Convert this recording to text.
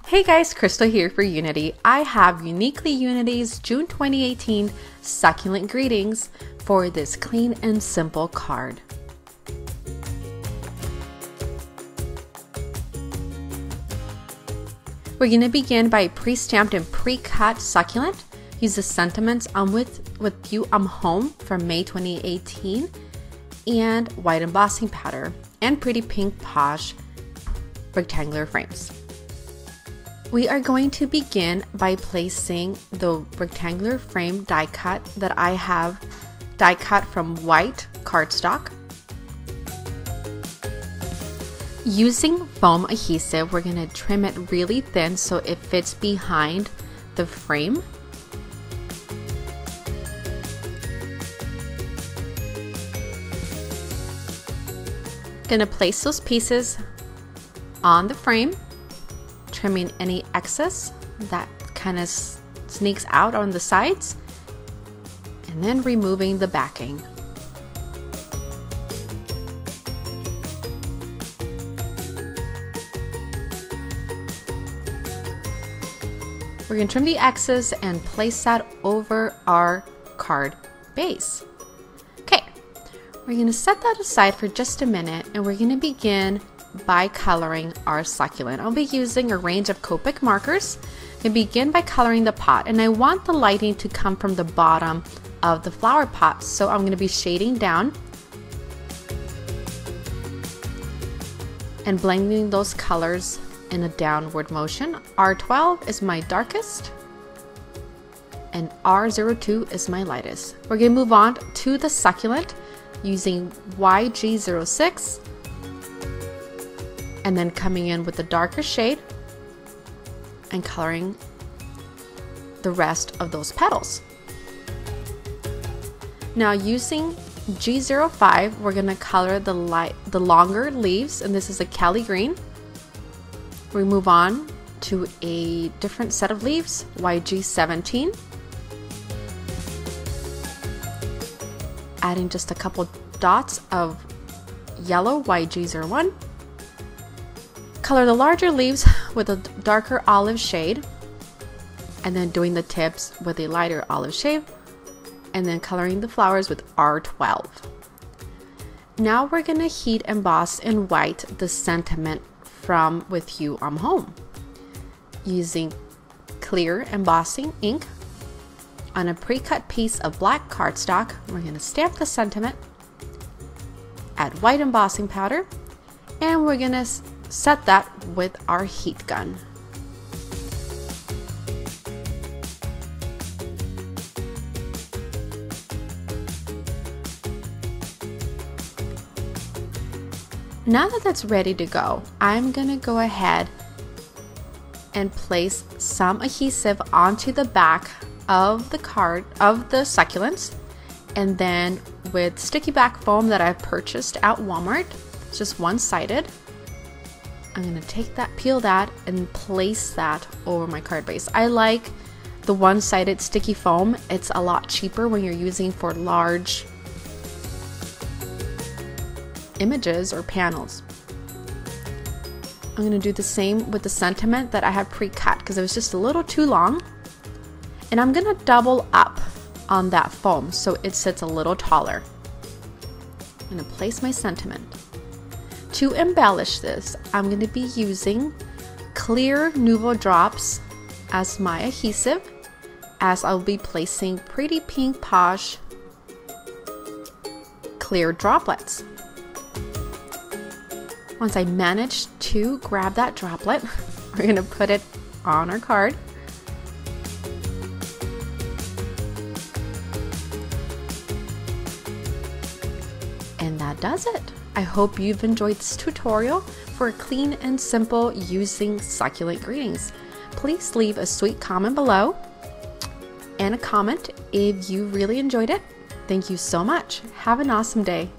Hey guys, Crystal here for Unity. I have Uniquely Unity's June 2018 Succulent Greetings for this clean and simple card. We're going to begin by pre-stamped and pre-cut succulent. Use the sentiments with you home from May 2018 and white embossing powder and pretty pink posh rectangular frames. We are going to begin by placing the rectangular frame die cut that I have die cut from white cardstock. Using foam adhesive, we're going to trim it really thin so it fits behind the frame. Going to place those pieces on the frame, trimming any excess that kind of sneaks out on the sides, and then removing the backing. We're going to trim the excess and place that over our card base. Okay, we're going to set that aside for just a minute and we're going to begin by coloring our succulent. I'll be using a range of Copic markers and begin by coloring the pot, and I want the lighting to come from the bottom of the flower pot, so I'm going to be shading down and blending those colors in a downward motion. R12 is my darkest and R02 is my lightest. We're going to move on to the succulent using YG06 and then coming in with the darker shade and coloring the rest of those petals. Now using G05, we're going to color the longer leaves, and this is a Kelly green. We move on to a different set of leaves, YG17. Adding just a couple dots of yellow, YG01. Color the larger leaves with a darker olive shade, and then doing the tips with a lighter olive shade, and then coloring the flowers with R12. Now we're going to heat emboss in white the sentiment from With You I'm Home. Using clear embossing ink on a pre-cut piece of black cardstock, we're going to stamp the sentiment, add white embossing powder, and we're going to set that with our heat gun. Now that that's ready to go, I'm going to go ahead and place some adhesive onto the back of the card of the succulents, and then with sticky back foam that I've purchased at Walmart, it's just one-sided, I'm going to take that, peel that, and place that over my card base. I like the one-sided sticky foam. It's a lot cheaper when you're using for large images or panels. I'm going to do the same with the sentiment that I have pre-cut because it was just a little too long, and I'm going to double up on that foam so it sits a little taller. I'm going to place my sentiment. To embellish this, I'm going to be using clear Nouveau drops as my adhesive, as I'll be placing pretty pink posh clear droplets. Once I manage to grab that droplet, we're going to put it on our card. And that does it. I hope you've enjoyed this tutorial for a clean and simple using succulent greetings. Please leave a sweet comment below and a comment if you really enjoyed it. Thank you so much. Have an awesome day.